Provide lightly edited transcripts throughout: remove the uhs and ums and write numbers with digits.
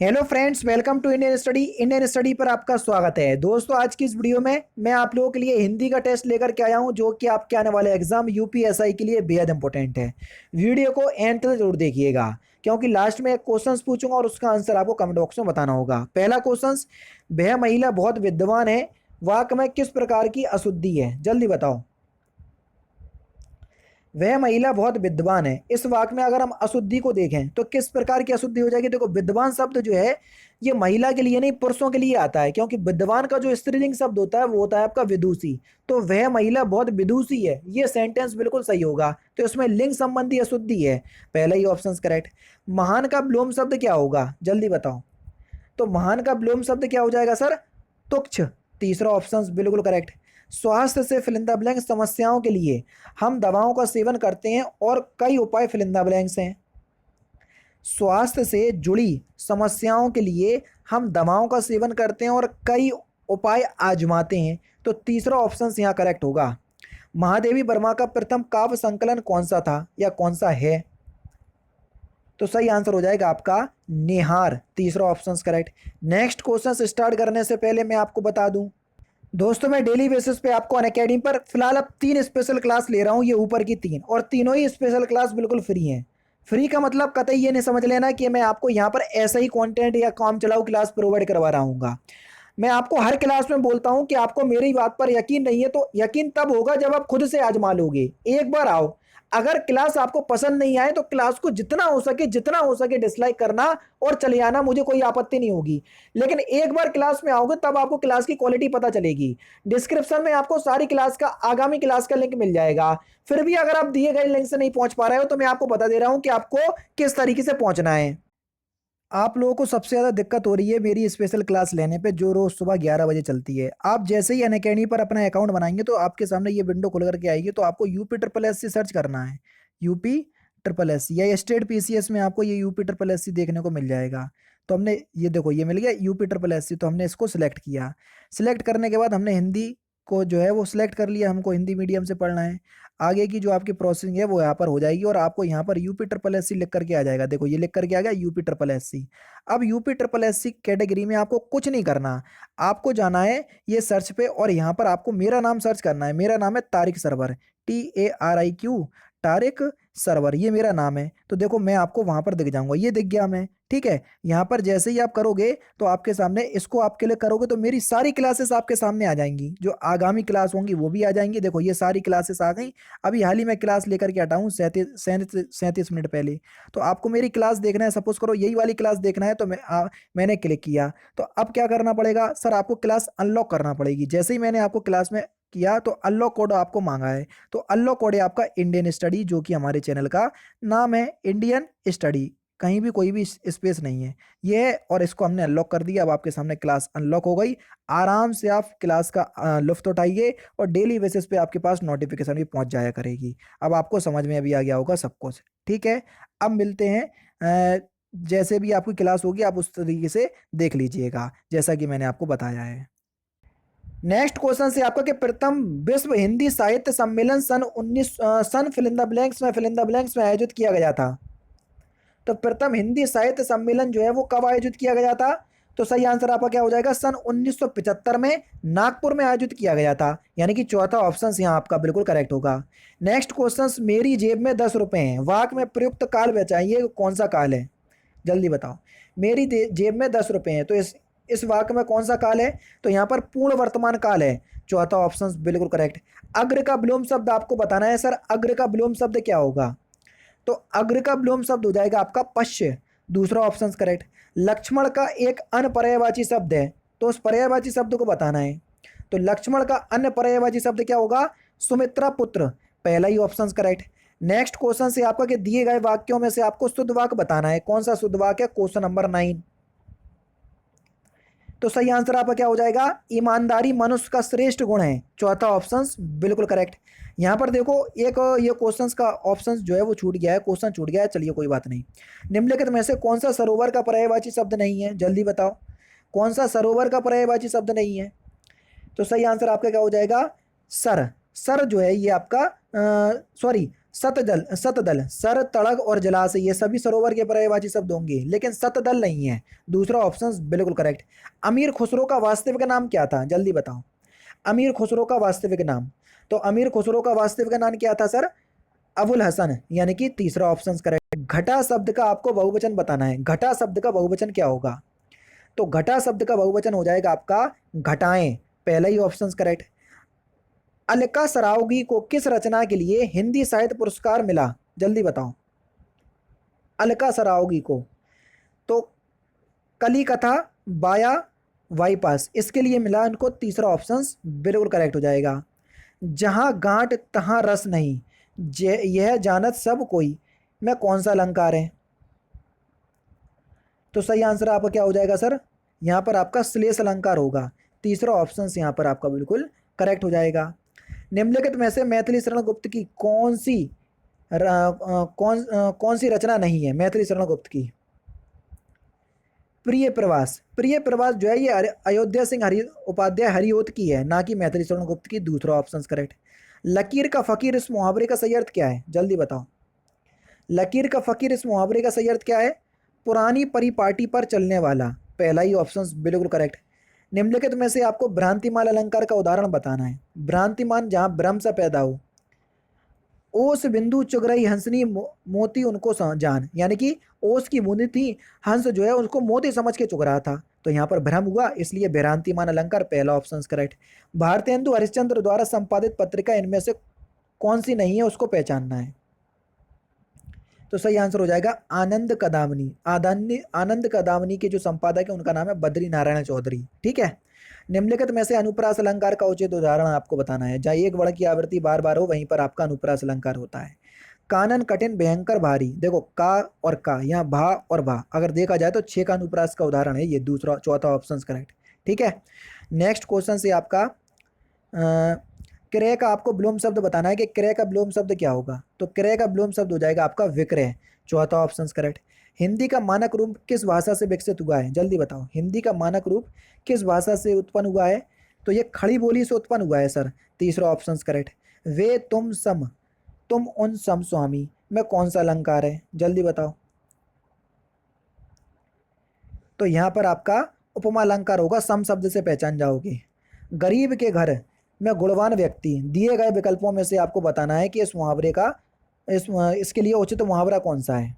Hello friends, welcome to Indian study पर आपका स्वागत है। दोस्तों, आज की इस वीडियो में मैं आप लोगों के लिए हिंदी का टेस्ट लेकर के आया हूं, जो कि आपके आने वाले एग्जाम यूपीएसआई के लिए बेहद इंपॉर्टेंट है। वीडियो को एंड तक जरूर देखिएगा, क्योंकि लास्ट में एक क्वेश्चन पूछूंगा और उसका आंसर आपको कमेंट बॉक्स में बताना होगा। पहला क्वेश्चन, वह महिला बहुत विद्वान है, वाक्य में किस प्रकार की अशुद्धि है? जल्दी बताओ। वह महिला बहुत विद्वान है, इस वाक्य में अगर हम अशुद्धि को देखें तो किस प्रकार की अशुद्धि हो जाएगी? देखो, विद्वान शब्द जो है ये महिला के लिए नहीं, पुरुषों के लिए आता है, क्योंकि विद्वान का जो स्त्रीलिंग शब्द होता है वो होता है आपका विदुषी। तो वह महिला बहुत विदुषी है, ये सेंटेंस बिल्कुल सही होगा। तो इसमें लिंग संबंधी अशुद्धि है, पहला ही ऑप्शन करेक्ट। महान का विलोम शब्द क्या होगा? जल्दी बताओ। तो महान का विलोम शब्द क्या हो जाएगा सर? तुच्छ, तीसरा ऑप्शन बिल्कुल करेक्ट। स्वास्थ्य से फिलिंदा ब्लैंक समस्याओं के लिए हम दवाओं का सेवन करते हैं और कई उपाय फिलिंदा ब्लैंक्स हैं। स्वास्थ्य से जुड़ी समस्याओं के लिए हम दवाओं का सेवन करते हैं और कई उपाय आजमाते हैं। तो तीसरा ऑप्शन यहाँ करेक्ट होगा। महादेवी वर्मा का प्रथम काव्य संकलन कौन सा था या कौन सा है? तो सही आंसर हो जाएगा आपका निहार, तीसरा option correct. Next question start करने से पहले मैं आपको बता दूं, दोस्तों मैं डेली बेसिस पे आपको अनअकैडमी पर फिलहाल अब 3 स्पेशल क्लास ले रहा हूँ, ये ऊपर की 3, और तीनों ही स्पेशल क्लास बिल्कुल फ्री हैं। फ्री का मतलब कतई ये नहीं समझ लेना कि मैं आपको यहाँ पर ऐसा ही कंटेंट या काम चलाऊ क्लास प्रोवाइड करवा रहा हूँ। मैं आपको हर क्लास में बोलता हूँ कि आपको मेरी बात पर यकीन नहीं है तो यकीन तब होगा जब आप खुद से आजमा लोगे। एक बार आओ, अगर क्लास आपको पसंद नहीं आए तो क्लास को जितना हो सके डिसलाइक करना और चले आना, मुझे कोई आपत्ति नहीं होगी। लेकिन एक बार क्लास में आओगे तब आपको क्लास की क्वालिटी पता चलेगी। डिस्क्रिप्शन में आपको सारी क्लास का, आगामी क्लास का लिंक मिल जाएगा। फिर भी अगर आप दिए गए लिंक से नहीं पहुंच पा रहे हो तो मैं आपको बता दे रहा हूं कि आपको किस तरीके से पहुंचना है। आप लोगों को सबसे ज़्यादा दिक्कत हो रही है मेरी स्पेशल क्लास लेने पे, जो रोज़ सुबह 11 बजे चलती है। आप जैसे ही अनअकैडमी पर अपना अकाउंट बनाएंगे तो आपके सामने ये विंडो खुल करके आएगी, तो आपको UP triple S C search करना है। यूपी ट्रिपल एस सी या स्टेट पीसीएस में आपको ये यूपी ट्रिपल एस सी देखने को मिल जाएगा। तो हमने ये देखो, ये मिल गया यूपी ट्रिपल एस सी, तो हमने इसको सिलेक्ट किया। सिलेक्ट करने के बाद हमने हिंदी को जो है वो सिलेक्ट कर लिया, हमको हिंदी मीडियम से पढ़ना है। आगे की जो आपकी प्रोसेसिंग है वो यहाँ पर हो जाएगी और आपको यहाँ पर यूपी ट्रिपल एस सी लिख करके आ जाएगा। देखो, ये लिख करके आ गया यूपी ट्रिपल एस सी। अब UP triple S C category में आपको कुछ नहीं करना, आपको जाना है ये सर्च पे और यहाँ पर आपको मेरा नाम सर्च करना है। मेरा नाम है तारिक सरवर, TARIQ, तारिक सरवर, ये मेरा नाम है। तो देखो, मैं आपको वहां पर दिख जाऊंगा, ये दिख गया मैं, ठीक है। यहाँ पर जैसे ही आप करोगे तो आपके सामने, इसको आप क्लिक करोगे तो मेरी सारी क्लासेस आपके सामने आ जाएंगी, जो आगामी क्लास होंगी वो भी आ जाएंगी। देखो, ये सारी क्लासेस आ गई। अभी हाल ही में क्लास लेकर के हटा हूँ 37 मिनट पहले। तो आपको मेरी क्लास देखना है, सपोज करो यही वाली क्लास देखना है, तो मैंने क्लिक किया। तो अब क्या करना पड़ेगा सर? आपको क्लास अनलॉक करना पड़ेगी। जैसे ही मैंने आपको क्लास में किया तो अनलॉक कोड आपको मांगा है। तो अनलॉक कोड है आपका इंडियन स्टडी, जो कि हमारे चैनल का नाम है इंडियन स्टडी, कहीं भी कोई भी स्पेस नहीं है ये है। और इसको हमने अनलॉक कर दिया। अब आपके सामने क्लास अनलॉक हो गई। आराम से आप क्लास का लुफ्त उठाइए और डेली बेसिस पे आपके पास नोटिफिकेशन भी पहुंच जाया करेगी। अब आपको समझ में अभी आ गया होगा सब कुछ, ठीक है। अब मिलते हैं, जैसे भी आपकी क्लास होगी आप उस तरीके से देख लीजिएगा, जैसा कि मैंने आपको बताया है। नेक्स्ट क्वेश्चन से आपका कि प्रथम विश्व हिंदी साहित्य सम्मेलन सन फिलिंदा ब्लैंक्स में आयोजित किया गया था। तो प्रथम हिंदी साहित्य सम्मेलन जो है वो कब आयोजित किया गया था? तो सही आंसर आपका क्या हो जाएगा? सन 1975 में नागपुर में आयोजित किया गया था, यानी कि चौथा ऑप्शन यहाँ आपका बिल्कुल करेक्ट होगा। नेक्स्ट क्वेश्चन, मेरी जेब में 10 रुपए हैं, वाक्य में प्रयुक्त काल बचाइए, कौन सा काल है? जल्दी बताओ। मेरी जेब में 10 रुपए हैं, तो इस वाक्य में कौन सा काल है? तो यहाँ पर पूर्ण वर्तमान काल है, चौथा ऑप्शन बिल्कुल करेक्ट। अग्र का विलोम शब्द आपको बताना है सर, अग्र का विलोम शब्द क्या होगा? तो अग्र का विलोम शब्द हो जाएगा आपका पश्य, दूसरा ऑप्शन करेक्ट। लक्ष्मण का एक अन्य पर्यायवाची शब्द है, तो उस पर्यायवाची शब्द को बताना है। तो लक्ष्मण का अन्य पर्यायवाची शब्द क्या होगा? सुमित्रा पुत्र, पहला ही ऑप्शन करेक्ट। नेक्स्ट क्वेश्चन से आपका कि दिए गए वाक्यों में से आपको शुद्ध वाक्य बताना है, कौन सा शुद्ध वाक्य है? Question number 9। तो सही आंसर आपका क्या हो जाएगा? ईमानदारी मनुष्य का श्रेष्ठ गुण है, चौथा ऑप्शन बिल्कुल करेक्ट। यहाँ पर देखो, एक ये क्वेश्चंस का ऑप्शन जो है वो छूट गया है, क्वेश्चन छूट गया है, चलिए कोई बात नहीं। निम्नलिखित में से कौन सा सरोवर का पर्यायवाची शब्द नहीं है? जल्दी बताओ, कौन सा सरोवर का पर्यायवाची शब्द नहीं है? तो सही आंसर आपका क्या हो जाएगा? सर। सर जो है ये आपका, सॉरी, सतदल, सतदल, सर, तड़ग और जलाशय ये सभी सरोवर के पर्यायवाची शब्द होंगे, लेकिन सतदल नहीं है। दूसरा ऑप्शन बिल्कुल करेक्ट। अमीर खुसरो का वास्तविक नाम क्या था, जल्दी बताओ। अमीर खुसरो का वास्तविक नाम, तो अमीर खुसरो का वास्तविक नाम क्या था सर? अबुल हसन, यानी कि तीसरा ऑप्शन करेक्ट। घटा शब्द का आपको बहुवचन बताना है। घटा शब्द का बहुवचन क्या होगा? तो घटा शब्द का बहुवचन हो जाएगा आपका घटाएं, पहला ही ऑप्शन करेक्ट। अलका सरावगी को किस रचना के लिए हिंदी साहित्य पुरस्कार मिला, जल्दी बताओ। अलका सरावगी को, तो कली कथा, बाया, वाईपास, इसके लिए मिला इनको। तीसरा ऑप्शन बिल्कुल करेक्ट हो जाएगा। जहां गांठ तहां रस नहीं, यह जानत सब कोई, में कौन सा अलंकार है? तो सही आंसर आपका क्या हो जाएगा सर? यहाँ पर आपका श्लेष अलंकार होगा। तीसरा ऑप्शन यहाँ पर आपका बिल्कुल करेक्ट हो जाएगा। निम्नलिखित में से मैथिली शरण गुप्त की कौन सी रचना नहीं है मैथिली शरण गुप्त की? प्रिय प्रवास। प्रिय प्रवास जो है ये अयोध्या सिंह उपाध्याय हरिओत की है, ना कि मैथिली शरण गुप्त की। दूसरा ऑप्शन करेक्ट। लकीर का फकीर इस मुहावरे का सही अर्थ क्या है, जल्दी बताओ। लकीर का फकीर इस मुहावरे का सही अर्थ क्या है? पुरानी परिपाटी पर चलने वाला, पहला ही ऑप्शन बिल्कुल करेक्ट। निम्नलिखित में से आपको भ्रांतिमान अलंकार का उदाहरण बताना है। भ्रांतिमान जहां भ्रम से पैदा हो। ओस बिंदु चुग रही हंसनी मोती उनको जान, यानी कि ओस की बूंदी थी, हंस जो है उसको मोती समझ के चुग रहा था, तो यहाँ पर भ्रम हुआ, इसलिए भ्रांतिमान अलंकार, पहला ऑप्शन करेक्ट। भारतेंदु हरिश्चंद्र द्वारा संपादित पत्रिका इनमें से कौन सी नहीं है, उसको पहचानना है। तो सही आंसर हो जाएगा आनंद कदामनी। आनंद कदामनी के जो संपादक है उनका नाम है बद्री नारायण चौधरी, ठीक है। निम्नलिखित में से अनुप्रास अलंकार का उचित उदाहरण आपको बताना है। जहाँ एक वर्ण की आवृत्ति बार बार हो वहीं पर आपका अनुप्रास अलंकार होता है। कानन कठिन भयंकर भारी, देखो का और का, यहाँ भा और भा, अगर देखा जाए तो 6 का अनुप्रास का उदाहरण है ये। दूसरा चौथा ऑप्शन करेक्ट, ठीक है। नेक्स्ट क्वेश्चन से आपका क्रय का आपको विलोम शब्द बताना है कि क्रय का विलोम शब्द क्या होगा। तो क्रय का विलोम शब्द हो जाएगा आपका विक्रय, चौथा ऑप्शन करेक्ट। हिंदी का मानक रूप किस भाषा से विकसित हुआ है, जल्दी बताओ। हिंदी का मानक रूप किस भाषा से उत्पन्न हुआ है? तो ये खड़ी बोली से उत्पन्न हुआ है सर, तीसरा ऑप्शन करेक्ट। वे तुम सम, तुम उन सम स्वामी, में कौन सा अलंकार है, जल्दी बताओ। तो यहाँ पर आपका उपमा अलंकार होगा, सम शब्द से पहचान जाओगे। गरीब के घर में गुणवान व्यक्ति, दिए गए विकल्पों में से आपको बताना है कि इस मुहावरे का इसके लिए उचित मुहावरा कौन सा है।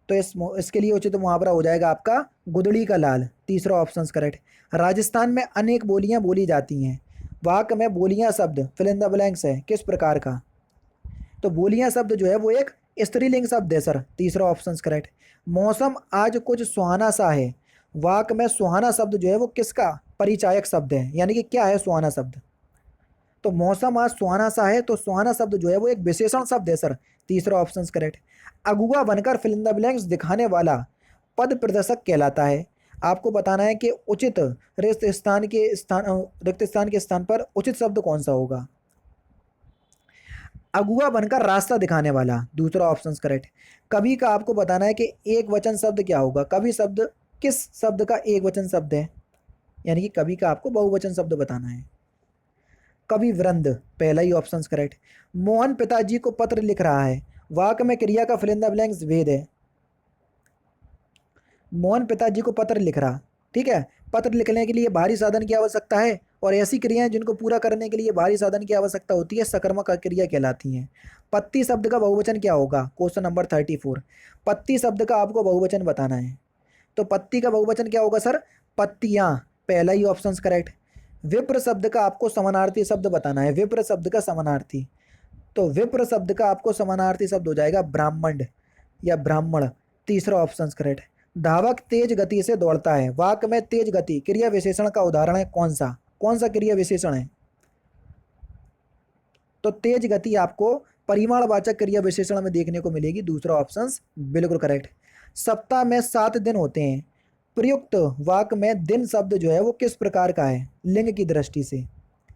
तो इसके लिए उचित मुहावरा हो जाएगा आपका गुदड़ी का लाल, तीसरा ऑप्शन करेक्ट। राजस्थान में अनेक बोलियां बोली जाती हैं, वाक्य में बोलियां शब्द फिल इन द ब्लैंक्स है किस प्रकार का? तो बोलियां शब्द जो है वो एक स्त्रीलिंग शब्द है सर, तीसरा ऑप्शन करेक्ट। मौसम आज कुछ सुहाना सा है, वाक्य में सुहाना शब्द जो है वो किसका परिचायक शब्द है, यानी कि क्या है सुहाना शब्द? तो मौसम आज सुहाना सा है, तो सुहाना शब्द जो है वो एक विशेषण शब्द है सर, तीसरा ऑप्शन करेक्ट। अगुआ बनकर फिल इन द ब्लैंक्स दिखाने वाला पद प्रदर्शक कहलाता है। आपको बताना है कि उचित रिक्त स्थान के स्थान पर उचित शब्द कौन सा होगा। अगुआ बनकर रास्ता दिखाने वाला, दूसरा ऑप्शन करेक्ट। कवि का आपको बताना है कि एक वचन शब्द क्या होगा। कवि शब्द किस शब्द का एक वचन शब्द है, यानी कि कवि का आपको बहुवचन शब्द बताना है। कवि वृंद, पहला ही ऑप्शन करेक्ट। मोहन पिताजी को पत्र लिख रहा है, वाक्य में क्रिया का फिल इन द ब्लैंक्स भेद है। मोहन पिताजी को पत्र लिख रहा, ठीक है। पत्र लिखने के लिए भारी साधन की आवश्यकता है, और ऐसी क्रियाएं जिनको पूरा करने के लिए भारी साधन की आवश्यकता होती है सकर्मक क्रिया कहलाती हैं। पत्ती शब्द का बहुवचन क्या होगा, क्वेश्चन नंबर 34। पत्ती शब्द का आपको बहुवचन बताना है। तो पत्ती का बहुवचन क्या होगा सर? पत्तियां, पहला ही ऑप्शन करेक्ट। विप्र शब्द का आपको समानार्थी शब्द बताना है। विप्र शब्द का समानार्थी, तो विप्र शब्द का आपको समानार्थी शब्द हो जाएगा ब्राह्मण या ब्राह्मण, तीसरा ऑप्शन करेक्ट। धावक तेज गति से दौड़ता है, वाक्य में तेज गति क्रिया विशेषण का उदाहरण है कौन सा क्रिया विशेषण है? तो तेज गति आपको परिमाणवाचक क्रिया विशेषण में देखने को मिलेगी, दूसरा ऑप्शन बिल्कुल करेक्ट। सप्ताह में 7 दिन होते हैं, प्रयुक्त वाक्य में दिन शब्द जो है वो किस प्रकार का है लिंग की दृष्टि से?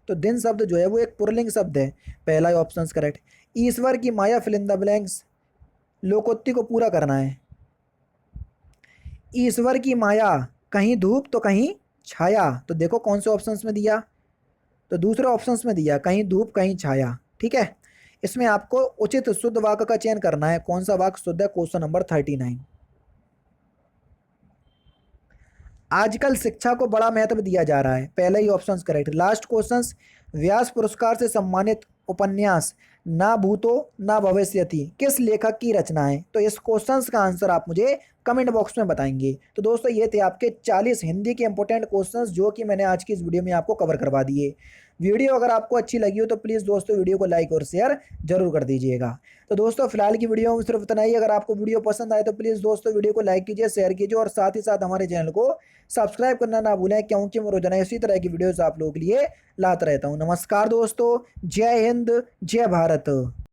तो दिन शब्द जो है वो एक पुरलिंग शब्द है, पहला ऑप्शन करेक्ट। ईश्वर की माया फिल इन द ब्लैंक्स, लोकोक्ति को पूरा करना है। ईश्वर की माया कहीं धूप तो कहीं छाया, तो देखो कौन से ऑप्शंस में दिया, तो दूसरे ऑप्शंस में दिया कहीं धूप कहीं छाया, ठीक है। इसमें आपको उचित शुद्ध वाक्य का चयन करना है। कौन सा वाक्य शुद्ध है? Question number 39। आजकल शिक्षा को बड़ा महत्व दिया जा रहा है, पहले ही ऑप्शन करेक्ट। लास्ट क्वेश्चन, व्यास पुरस्कार से सम्मानित उपन्यास ना भूतो ना भविष्यति किस लेखक की रचना है? तो इस क्वेश्चन का आंसर आप मुझे कमेंट बॉक्स में बताएंगे। तो दोस्तों ये थे आपके 40 हिंदी के इंपॉर्टेंट क्वेश्चंस जो कि मैंने आज की इस वीडियो में आपको कवर करवा दिए। वीडियो अगर आपको अच्छी लगी हो तो प्लीज़ दोस्तों वीडियो को लाइक और शेयर जरूर कर दीजिएगा। तो दोस्तों फिलहाल की वीडियो में सिर्फ इतना ही। अगर आपको वीडियो पसंद आए तो प्लीज़ दोस्तों वीडियो को लाइक कीजिए, शेयर कीजिए और साथ ही साथ हमारे चैनल को सब्सक्राइब करना ना भूलें, क्योंकि मैं रोजाना इसी तरह की वीडियोस आप लोगों के लिए लाता रहता हूँ। नमस्कार दोस्तों, जय हिंद, जय भारत।